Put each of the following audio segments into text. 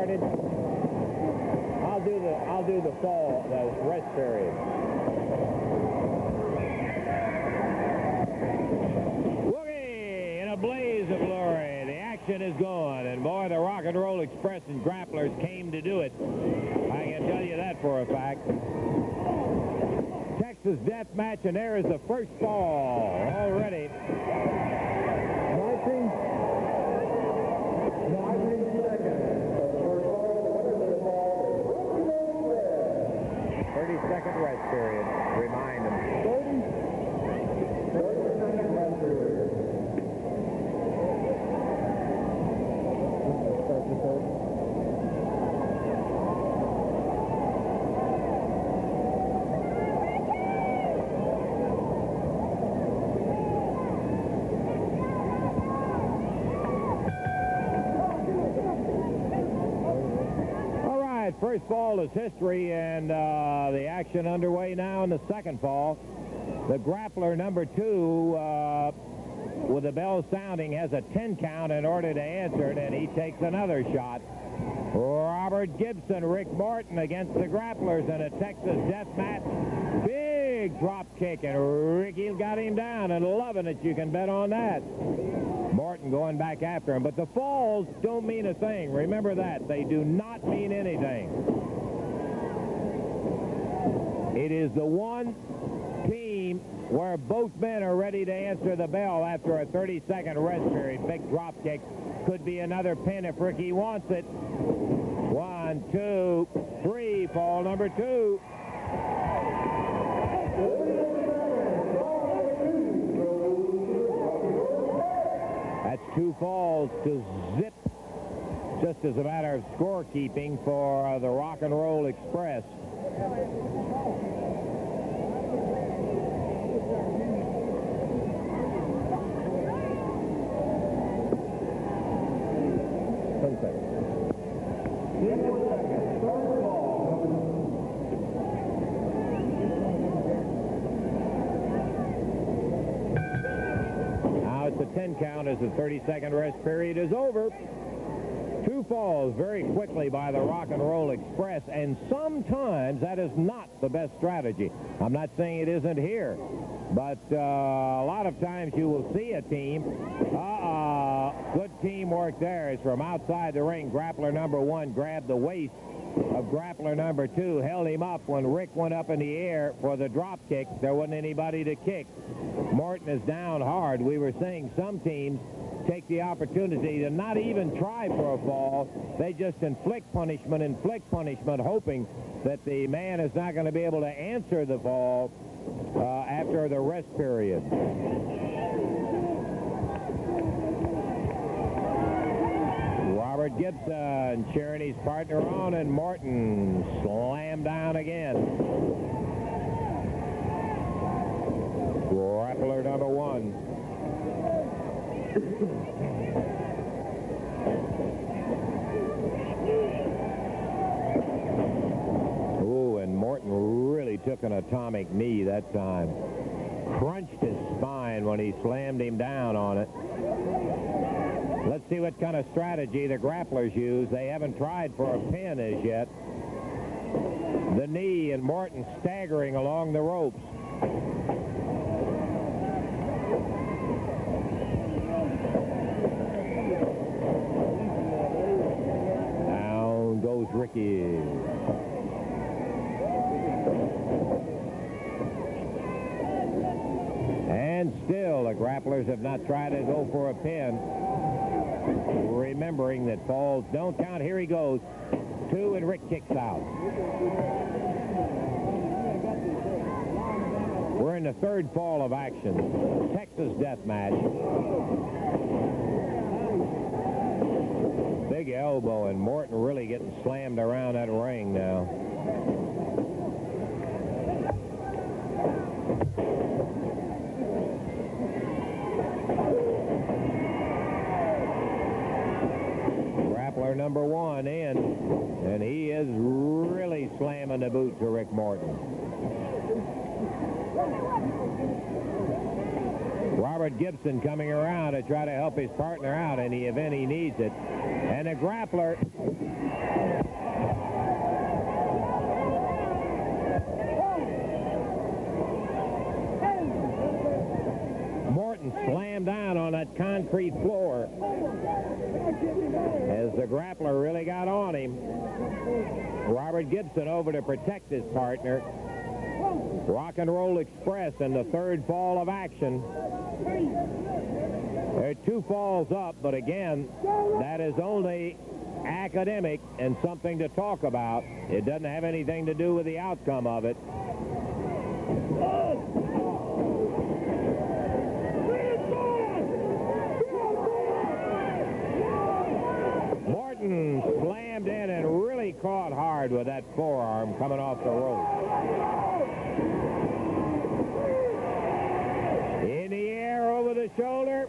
started. I'll do the fall, the rest period. Woogie in a blaze of glory. The action is going, and boy, the Rock and Roll Express and Grapplers came to do it. I can tell you that for a fact. Texas death match, and there is the first fall already. 30-second rest period. Remind them. 30-second rest period. First fall is history, and the action underway now in the second fall. The grappler number 2, with the bell sounding, has a 10 count in order to answer it, and he takes another shot. Robert Gibson, Rick Morton against the Grapplers in a Texas death match. Big drop kick, and Ricky's got him down, and loving it. You can bet on that. Morton going back after him. But the falls don't mean a thing. Remember that. They do not mean anything. It is the one team where both men are ready to answer the bell after a 30-second rest period. Big drop kick. Could be another pin if Ricky wants it. 1, 2, 3. Fall number 2. That's 2 falls to zip, just as a matter of scorekeeping for the Rock and Roll Express. Now it's a 10 count as the 30-second rest period is over. 2 falls very quickly by the Rock and Roll Express, and sometimes that is not the best strategy. I'm not saying it isn't here, but a lot of times you will see a team. Good teamwork there is from outside the ring. Grappler number 1 grabbed the waist of grappler number 2, held him up when Rick went up in the air for the drop kick. There wasn't anybody to kick. Morton is down hard. We were saying some teams take the opportunity to not even try for a fall. They just inflict punishment, hoping that the man is not going to be able to answer the fall after the rest period. Robert Gibson cheering his partner on, and Morton slammed down again. Grappler number 1. Oh, and Morton really took an atomic knee that time. Crunched his spine when he slammed him down on it. Let's see what kind of strategy the Grapplers use. They haven't tried for a pin as yet. The knee, and Morton staggering along the ropes. Down goes Ricky. And still, the Grapplers have not tried to go for a pin. Remembering that falls don't count. Here he goes. 2, and Rick kicks out. We're in the 3rd fall of action. Texas death match. Big elbow, and Morton really getting slammed around that ring now. Grappler number 1 in, and he is really slamming the boot to Rick Morton. Robert Gibson coming around to try to help his partner out in the event he needs it. And a grappler. Morton slammed down on that concrete floor as the grappler really got on him. Robert Gibson over to protect his partner. Rock and Roll Express in the third fall of action. There are 2 falls up, but again, that is only academic and something to talk about. It doesn't have anything to do with the outcome of it. Morton slammed in and really caught hard with that forearm coming off the rope. In the air over the shoulder.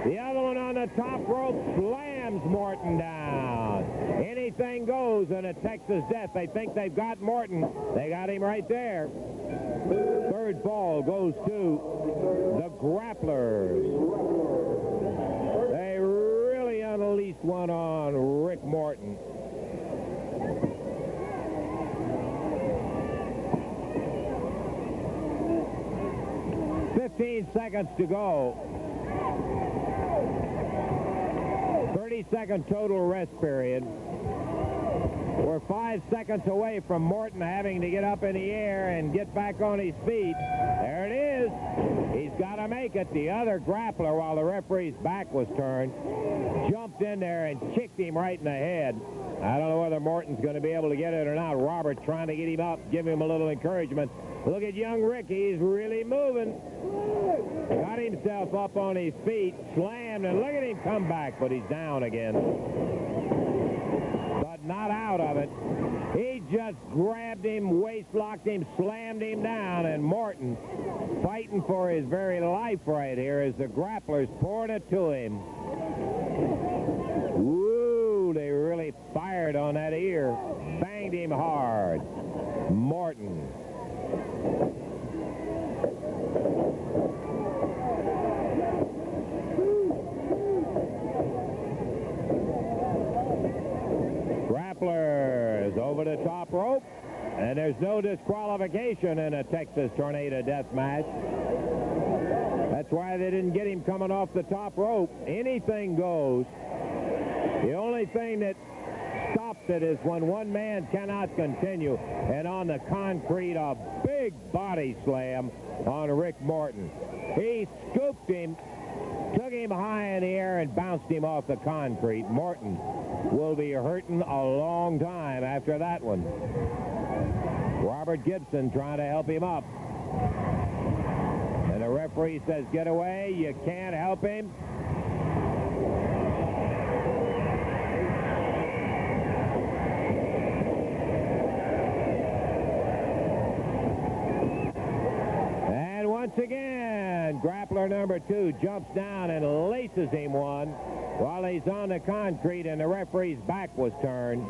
The other one on the top rope slams Morton down. Anything goes in a Texas death. They think they've got Morton. They got him right there. Third fall goes to the Grapplers. They really unleashed one on Rick Morton. Seconds to go. 30-second total rest period. We're 5 seconds away from Morton having to get up in the air and get back on his feet. There it is. He's got to make it. The other grappler, while the referee's back was turned, jumped in there and kicked him right in the head. I don't know whether Morton's going to be able to get it or not. Robert trying to get him up, give him a little encouragement. Look at young Rick. He's really moving. Got himself up on his feet, slammed, and look at him come back, but he's down again. But not out of it. He just grabbed him, waist-locked him, slammed him down, and Morton fighting for his very life right here as the grapplers poured it to him. Woo, they really fired on that ear. Banged him hard. Morton. Grapplers over the top rope, and there's no disqualification in a Texas Tornado death match. That's why they didn't get him coming off the top rope. Anything goes. The only thing that stops it is when one man cannot continue, and on the concrete, a big body slam on Rick Morton. He scooped him, took him high in the air, and bounced him off the concrete. Morton will be hurting a long time after that one. Robert Gibson trying to help him up. And the referee says, get away, you can't help him. Once again, grappler number 2 jumps down and laces him one while he's on the concrete and the referee's back was turned.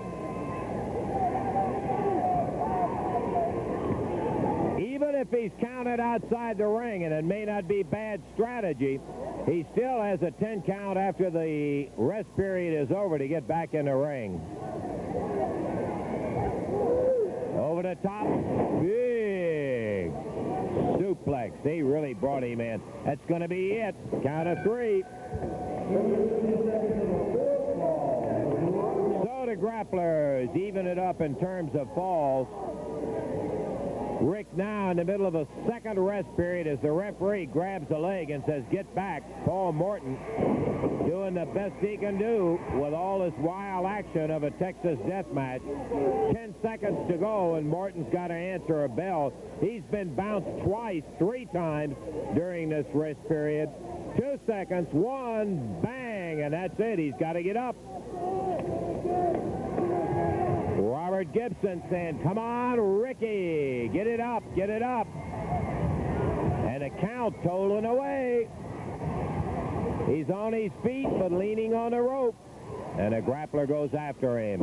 Even if he's counted outside the ring, and it may not be bad strategy, he still has a 10 count after the rest period is over to get back in the ring. Over the top, big suplex. He really brought him in. That's going to be it. Count of 3. So the grapplers even it up in terms of falls. Rick now in the middle of a second rest period as the referee grabs a leg and says, get back. Paul Morton doing the best he can do with all this wild action of a Texas death match. 10 seconds to go, and Morton's got to answer a bell. He's been bounced twice, 3 times during this rest period. 2 seconds, 1, bang, and that's it. He's got to get up. Robert Gibson saying, come on, Ricky, get it up, get it up. And a count tolling away. He's on his feet, but leaning on the rope. And a grappler goes after him.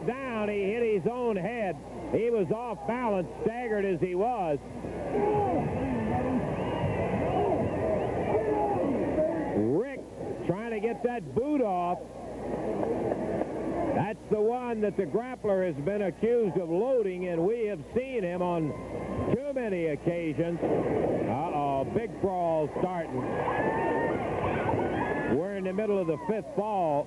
down, he hit his own head. He was off balance, staggered as he was. Rick trying to get that boot off. That's the one that the grappler has been accused of loading, and we have seen him on too many occasions. Uh-oh, big brawl starting. We're in the middle of the 5th fall.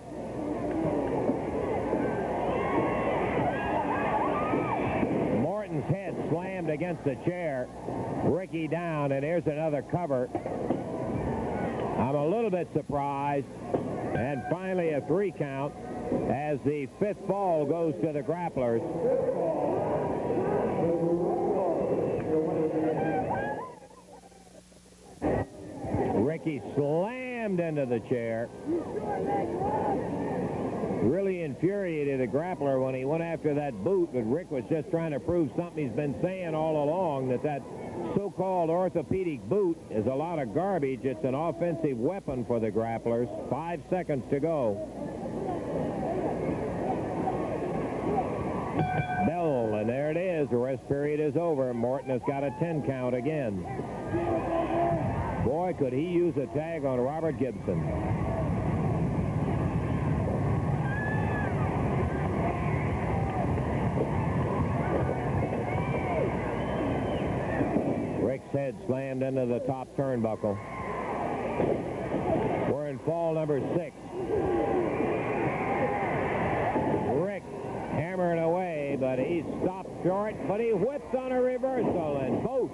Morton's head slammed against the chair. Ricky down, and here's another cover. I'm a little bit surprised. And finally a 3 count as the 5th ball goes to the Grapplers. Ricky slammed into the chair. Really infuriated the grappler when he went after that boot, but Rick was just trying to prove something he's been saying all along, that so-called orthopedic boot is a lot of garbage. It's an offensive weapon for the Grapplers. 5 seconds to go. Bell, and there it is. The rest period is over. Morton has got a 10 count again. Boy, could he use a tag on Robert Gibson. Rick's head slammed into the top turnbuckle. We're in fall number 6. Rick hammering away, but he stopped short, but he whips on a reversal, and both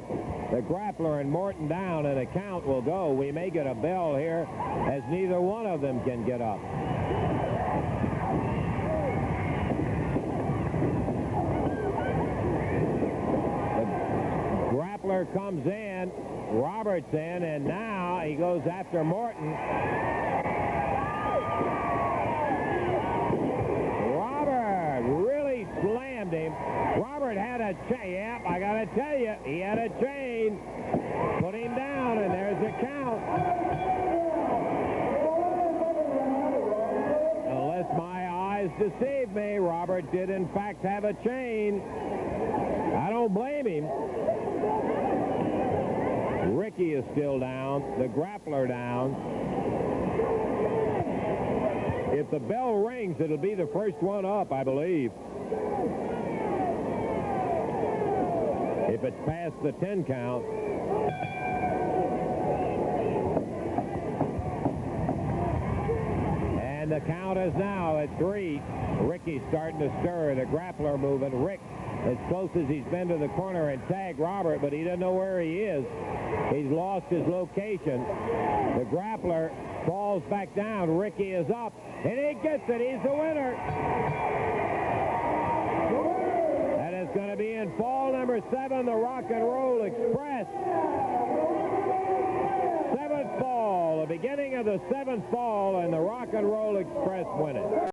the grappler and Morton down, and a count will go. We may get a bell here, as neither one of them can get up. The grappler comes in, Roberts in, and now he goes after Morton. Robert really slammed him. Robert had a chain. Yep, I got to tell you, he had a chain. Put him down, and there's the count. Unless my eyes deceive me, Robert did in fact have a chain. I don't blame him. Ricky is still down. The grappler down. If the bell rings, it'll be the first one up, I believe. If it's past the 10 count. And the count is now at 3. Ricky's starting to stir. The grappler moving. Rick as close as he's been to the corner and tag Robert, but he doesn't know where he is. He's lost his location. The grappler falls back down. Ricky is up, and he gets it. He's the winner. That is going to be in fall number 7, the Rock and Roll Express. 7th fall, the beginning of the 7th fall, and the Rock and Roll Express win it.